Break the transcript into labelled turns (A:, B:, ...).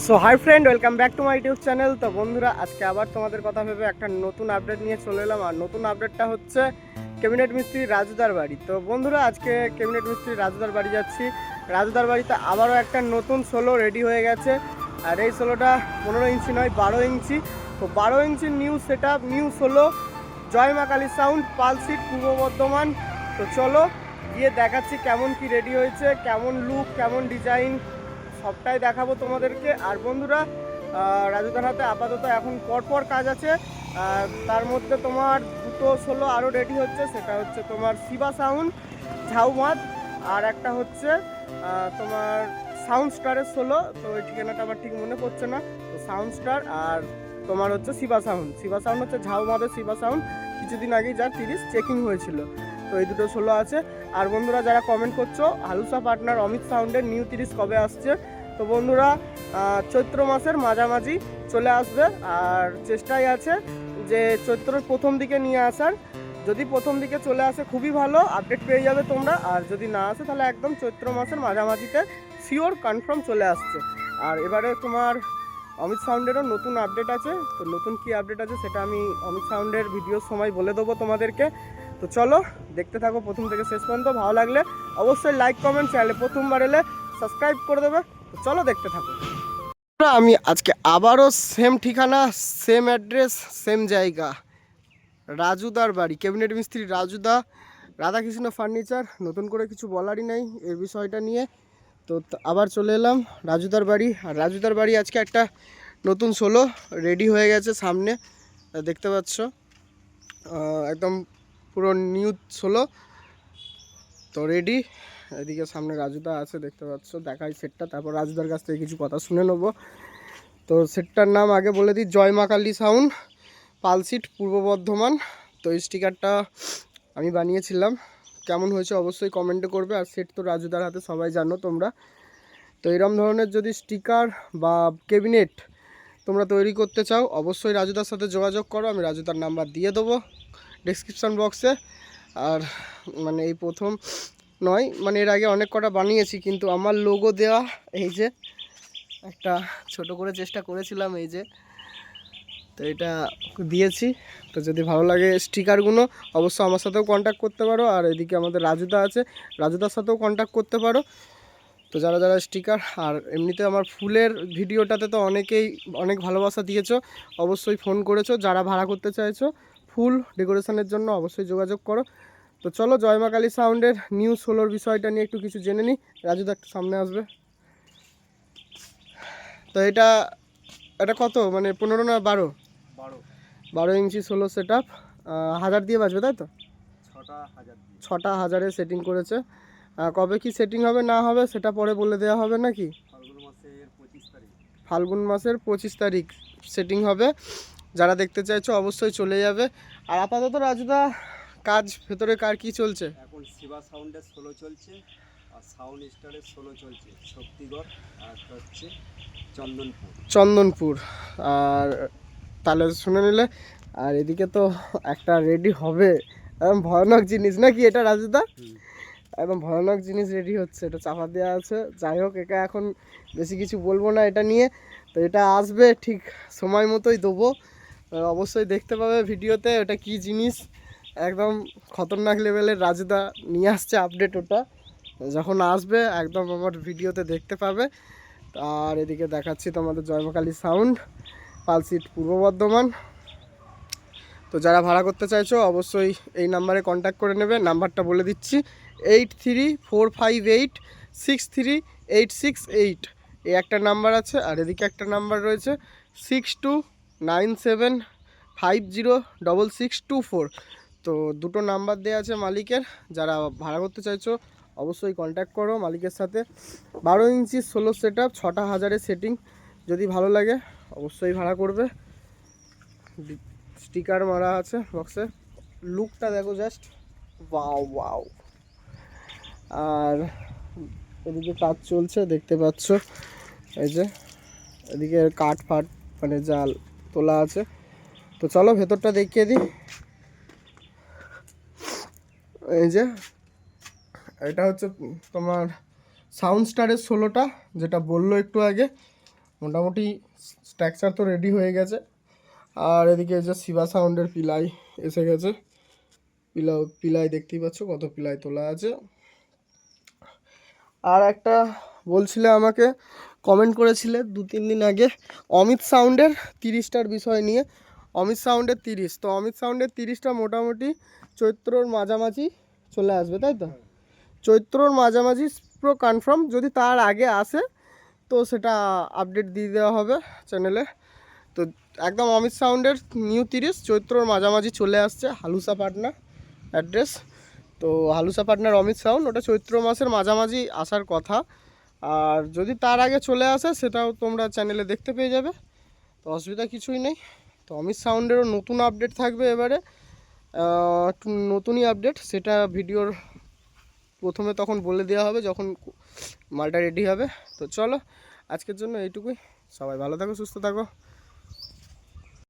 A: So hi friend, welcome back to my YouTube channel. তো বন্ধুরা, আজকে আবার তোমাদের কথা ভেবে একটা নতুন আপডেট নিয়ে চলে এলাম। আর নতুন আপডেটটা হচ্ছে ক্যাবিনেট মিস্ত্রি রাজুদার বাড়ি। তো বন্ধুরা, আজকে ক্যাবিনেট মিস্ত্রি রাজুদার বাড়ি যাচ্ছি। রাজুদার বাড়িতে আবারও একটা নতুন সোলো রেডি হয়ে গেছে। আর এই সোলোটা 15 ইঞ্চি নয়, 12 ইঞ্চি। তো 12 ইঞ্চির new set up, new solo, Jai Maa Kali sound, Palsit, পূর্ব বর্ধমান। তো চলো গিয়ে দেখাচ্ছি কেমন কি রেডি হয়েছে, কেমন লুক, কেমন ডিজাইন, সবটাই দেখাবো তোমাদেরকে। আর বন্ধুরা, রাজুদার হাতে আপাতত এখন পরপর কাজ আছে। তার মধ্যে তোমার দুটো সোলো আরও রেডি হচ্ছে। সেটা হচ্ছে তোমার শিবা সাউন্ড ঝাউমাদ, আর একটা হচ্ছে তোমার সাউন্ড স্টারের সোলো। তো ওই ঠিকানাটা আমার ঠিক মনে পড়ছে না। তো সাউন্ড স্টার আর তোমার হচ্ছে শিবা সাউন্ড। শিবা সাউন্ড হচ্ছে ঝাউমাদের শিবা সাউন্ড, কিছুদিন আগেই যা 30 চেকিং হয়েছিল। তো এই দুটো সোলো আছে। আর বন্ধুরা, যারা কমেন্ট করছো হালুসা পার্টনার অমিত সাউন্ডের নিউ 30 কবে আসছে, তো বন্ধুরা চৈত্র মাসের মাঝামাঝি চলে আসবে। আর চেষ্টাই আছে যে চৈত্রের প্রথম দিকে নিয়ে আসার। যদি প্রথম দিকে চলে আসে খুবই ভালো, আপডেট পেয়ে যাবে তোমরা। আর যদি না আসে তাহলে একদম চৈত্র মাসের মাঝামাঝিতে শিওর কনফার্ম চলে আসছে। আর এবারে তোমার অমিত সাউন্ডেরও নতুন আপডেট আছে। তো নতুন কি আপডেট আছে সেটা আমি অমিত সাউন্ডের ভিডিওর সময় বলে দেবো তোমাদেরকে। তো চলো দেখতে থাকো প্রথম থেকে শেষ পর্যন্ত। ভালো লাগলে অবশ্যই লাইক, কমেন্ট, চ্যানেলে প্রথমবার এলে সাবস্ক্রাইব করে দেবে। তো চলো দেখতে থাকো। আমি আজকে আবারও সেম ঠিকানা, সেম অ্যাড্রেস, সেম জায়গা, রাজুদার বাড়ি, ক্যাবিনেট মিস্ত্রি রাজুদা, রাধাকৃষ্ণ ফার্নিচার। নতুন করে কিছু বলারই নাই এই বিষয়টা নিয়ে। তো আবার চলে এলাম রাজুদার বাড়ি। আর রাজুদার বাড়ি আজকে একটা নতুন সোলো রেডি হয়ে গেছে সামনে, দেখতে পাচ্ছ। একদম পুরো নিউ সোলো তো রেডি। এদিকে সামনে রাজুদা আছে, দেখতে পাচ্ছ। দেখাই সেটটা, তারপর রাজুদার কাছ থেকে কিছু কথা শুনে নেবো। তো সেটটার নাম আগে বলে দিই, জয় মা কালী সাউন্ড, পালসিট, পূর্ব বর্ধমান। তো এই স্টিকারটা আমি বানিয়েছিলাম। কেমন হয়েছে অবশ্যই কমেন্টে করবে। আর সেট তো রাজুদার হাতে, সবাই জানো তোমরা। তো এরম ধরনের যদি স্টিকার বা ক্যাবিনেট তোমরা তৈরি করতে চাও, অবশ্যই রাজুদার সাথে যোগাযোগ করো। আমি রাজুদার নাম্বার দিয়ে দেবো ডেসক্রিপশান বক্সে। আর মানে এই প্রথম নয়, মানে এর আগে অনেক কটা বানিয়েছি, কিন্তু আমার লোগো দেওয়া এই যে একটা ছোট করে চেষ্টা করেছিলাম, এই যে। তো এটা দিয়েছি। তো যদি ভালো লাগে স্টিকারগুলো, অবশ্যই আমার সাথেও কন্ট্যাক্ট করতে পারো। আর এদিকে আমাদের রাজুদা আছে, রাজুদার সাথেও কন্ট্যাক্ট করতে পারো। তো যারা যারা স্টিকার, আর এমনিতে আমার ফুলের ভিডিওটাতে তো অনেকেই অনেক ভালোবাসা দিয়েছো, অবশ্যই ফোন করেছো। যারা ভাড়া করতে চাইছো ফুল ডেকোরেশনের জন্য, অবশ্যই যোগাযোগ করো। তো চলো জয় মা কালী সাউন্ডের নিউ সোলোর বিষয়টা নিয়ে একটু কিছু জেনে নিই। রাজুদা একটু সামনে আসবে। তো এটা এটা কত, মানে 15 না 12? 12 ইঞ্চি সোলো সেট আপ, 1000 দিয়ে বাজবে, তাই তো? 6টা 1000-এ সেটিং করেছে। কবে কি সেটিং হবে না হবে সেটা পরে বলে দেওয়া হবে নাকি? ফাল্গুন মাসের 25 তারিখ সেটিং হবে। যারা দেখতে চাইছো অবশ্যই চলে যাবে। আর আপাতত রাজুদা কাজ ভেতরে কার কি চলছে?
B: এখন শিবা সাউন্ডের সোলো চলছে, আর সাউন্ড স্টারের সোলো চলছে শক্তিগড়, আর একটা হচ্ছে
A: চন্দনপুর। আর তাহলে শুনে নিলে। আর এদিকে তো একটা রেডি হবে, একদম ভয়ানক জিনিস নাকি এটা রাজুদা? একদম ভয়ানক জিনিস রেডি হচ্ছে, এটা চাপা দেওয়া আছে। যাই হোক, এটা এখন বেশি কিছু বলবো না এটা নিয়ে। তো এটা আসবে ঠিক সময় মতোই দেবো, অবশ্যই দেখতে পাবে ভিডিওতে ওটা কি জিনিস। একদম খতরনাক লেভেলের রাজুদা নিয়ে আসছে আপডেট। ওটা যখন আসবে একদম আমার ভিডিওতে দেখতে পাবে। আর এদিকে দেখাচ্ছি তোমাদের জয় মা কালী সাউন্ড, পালসিট, পূর্ব বর্ধমান। তো যারা ভাড়া করতে চাইছো অবশ্যই এই নাম্বারে কন্ট্যাক্ট করে নেবে। নাম্বারটা বলে দিচ্ছি, 8345863868। এই একটা নাম্বার আছে, আর এদিকে একটা নাম্বার রয়েছে 6297506624। তো দুটো নাম্বার দেওয়া আছে মালিকের। যারা ভাড়া করতে চাইছো অবশ্যই কন্ট্যাক্ট করো মালিকের সাথে। 12 ইঞ্চি সোলো সেট আপ, 6টা 1000-এ সেটিং। যদি ভালো লাগে অবশ্যই ভাড়া করবে। স্টিকার মারা আছে বক্সে, লুকটা দেখো জাস্ট, ওয়াও ওয়াও। আর এদিকে কাজ চলছে দেখতে পাচ্ছ, এই যে এদিকে কাঠ ফাট মানে জাল তোলা আছে। তো চলো ভেতরটা দেখিয়ে দিই। এই যে এটা হচ্ছে তোমার সাউন্ড স্টারের সোলোটা, যেটা বললো একটু আগে। মোটামুটি স্ট্রাকচার তো রেডি হয়ে গেছে। আর এদিকে যে শিবা সাউন্ডের পিলাই এসে গেছে, পিলাই দেখতেই পাচ্ছ কত পিলাই তোলা আছে। আর একটা বলছিলে আমাকে, কমেন্ট করেছিলে 2-3 দিন আগে অমিত সাউন্ডের 30টার বিষয় নিয়ে। অমিত সাউন্ডের 30, তো অমিত সাউন্ডের 30টা মোটামুটি চৈত্রর মাঝামাঝি চলে আসবে, তাই তো? চৈত্রর মাঝামাঝি পুরো কনফার্ম। যদি তার আগে আসে তো সেটা আপডেট দিয়ে দেওয়া হবে চ্যানেলে। তো একদম অমিত সাউন্ডের নিউ 30 চৈত্রর মাঝামাঝি চলে আসছে, হালুসা পাটনা অ্যাড্রেস। তো হালুসা পাটনার অমিত সাউন্ড, ওটা চৈত্র মাসের মাঝামাঝি আসার কথা। আর যদি তার আগে চলে আসে সেটাও তোমরা চ্যানেলে দেখতে পেয়ে যাবে, তো অসুবিধা কিছুই নেই। তো অমিত সাউন্ডেরও নতুন আপডেট থাকবে এবারে, একটু নতুনই আপডেট, সেটা ভিডিওর প্রথমে তখন বলে দেওয়া হবে যখন মালটা রেডি হবে। তো চলো আজকের জন্য এইটুকুই, সবাই ভালো থাকো, সুস্থ থাকো।